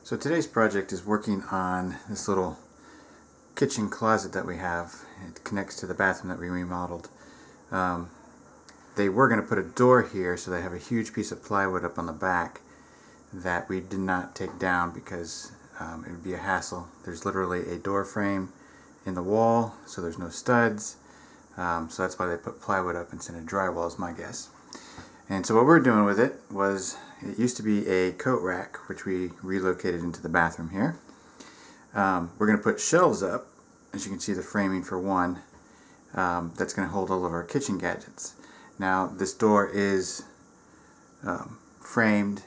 So today's project is working on this little kitchen closet that we have. It connects to the bathroom that we remodeled. They were going to put a door here, so they have a huge piece of plywood up on the back that we did not take down because it would be a hassle. There's literally a door frame in the wall, so there's no studs. So that's why they put plywood up instead of drywall, is my guess. And so what we're doing with it was, it used to be a coat rack, which we relocated into the bathroom here. We're going to put shelves up, as you can see the framing for one, that's going to hold all of our kitchen gadgets. Now this door is framed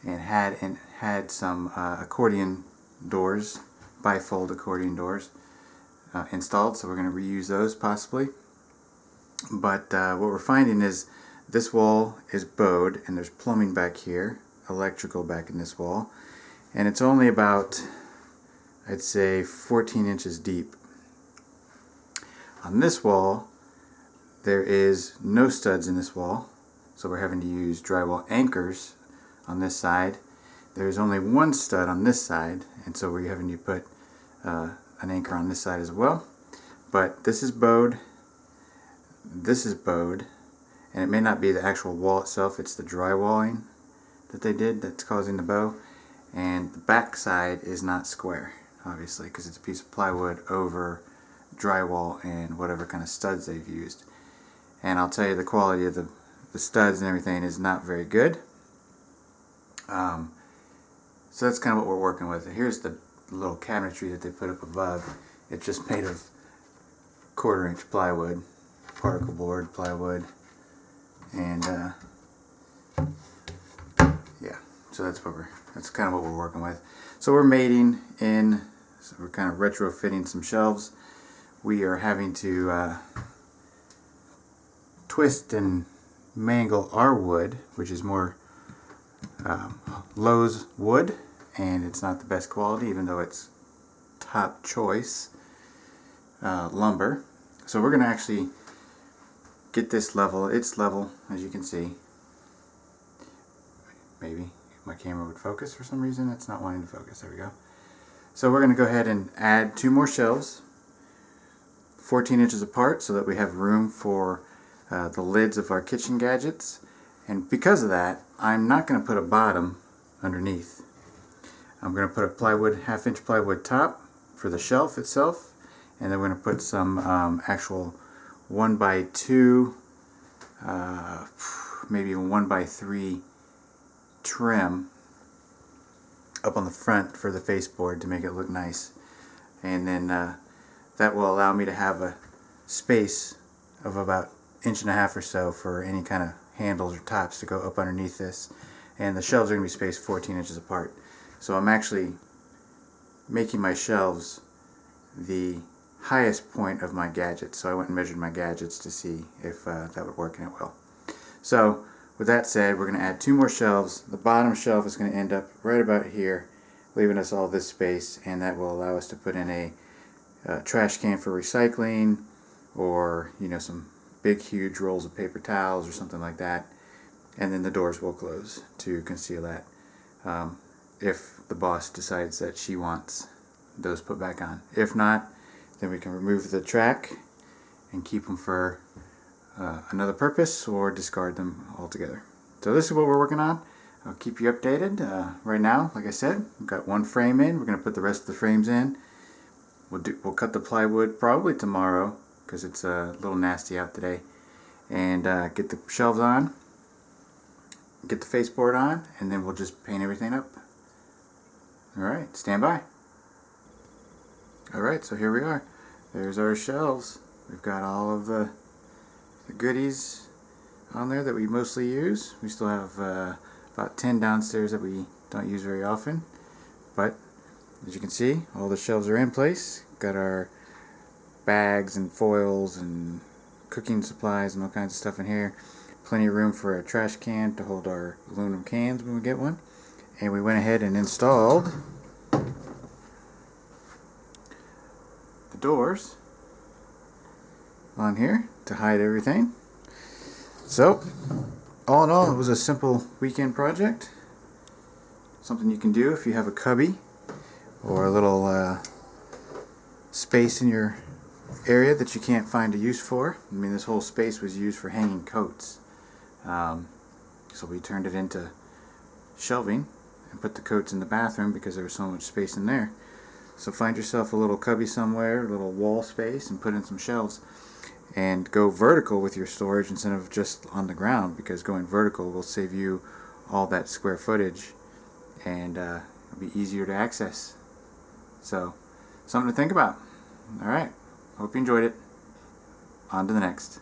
and had some accordion doors, bifold accordion doors installed, so we're going to reuse those possibly. But what we're finding is this wall is bowed and there's plumbing back here, electrical back in this wall, and it's only about, I'd say, 14 inches deep. On this wall there is no studs in this wall, so we're having to use drywall anchors on this side. There's only one stud on this side, and so we're having to put an anchor on this side as well. But this is bowed, this is bowed, and it may not be the actual wall itself, it's the drywalling that they did that's causing the bow. And the back side is not square, obviously, because it's a piece of plywood over drywall and whatever kind of studs they've used. And I'll tell you, the quality of the studs and everything is not very good. So that's kind of what we're working with. Here's the little cabinetry that they put up above. It's just made of 1/4 inch plywood, particle board plywood, and yeah, so that's kind of what we're working with. So we're mating in, so we're kind of retrofitting some shelves. We are having to twist and mangle our wood, which is more Lowe's wood, and it's not the best quality, even though it's top choice lumber. So we're going to actually get this level. It's level, as you can see. Maybe if my camera would focus for some reason. It's not wanting to focus. There we go. So we're going to go ahead and add 2 more shelves, 14 inches apart, so that we have room for the lids of our kitchen gadgets. And because of that, I'm not going to put a bottom underneath. I'm going to put a plywood, 1/2 inch plywood top for the shelf itself, and then we're going to put some actual 1x2, maybe even 1x3 trim up on the front for the faceboard to make it look nice. And then that will allow me to have a space of about 1.5 inches or so for any kind of handles or tops to go up underneath this. And the shelves are going to be spaced 14 inches apart. So I'm actually making my shelves the highest point of my gadgets. So I went and measured my gadgets to see if that would work, and it will. So with that said, we're going to add 2 more shelves. The bottom shelf is going to end up right about here, leaving us all this space, and that will allow us to put in a trash can for recycling, or some big huge rolls of paper towels or something like that. And then the doors will close to conceal that, if the boss decides that she wants those put back on. If not, then we can remove the track and keep them for another purpose, or discard them altogether. So this is what we're working on. I'll keep you updated. Right now, like I said, we've got 1 frame in. We're going to put the rest of the frames in. We'll cut the plywood probably tomorrow, because it's a little nasty out today, and get the shelves on, get the faceboard on, and then we'll just paint everything up. Alright, stand by. Alright, so here we are. There's our shelves. We've got all of the goodies on there that we mostly use. We still have about 10 downstairs that we don't use very often, but as you can see, all the shelves are in place. Got our bags and foils and cooking supplies and all kinds of stuff in here. Plenty of room for a trash can to hold our aluminum cans when we get one. And we went ahead and installed the doors on here to hide everything. So all in all, it was a simple weekend project. something you can do if you have a cubby or a little space in your area that you can't find a use for. I mean, this whole space was used for hanging coats. So we turned it into shelving and put the coats in the bathroom because there was so much space in there. So find yourself a little cubby somewhere, a little wall space, and put in some shelves. And go vertical with your storage instead of just on the ground, because going vertical will save you all that square footage and it'll be easier to access. So, something to think about. Alright, hope you enjoyed it. On to the next.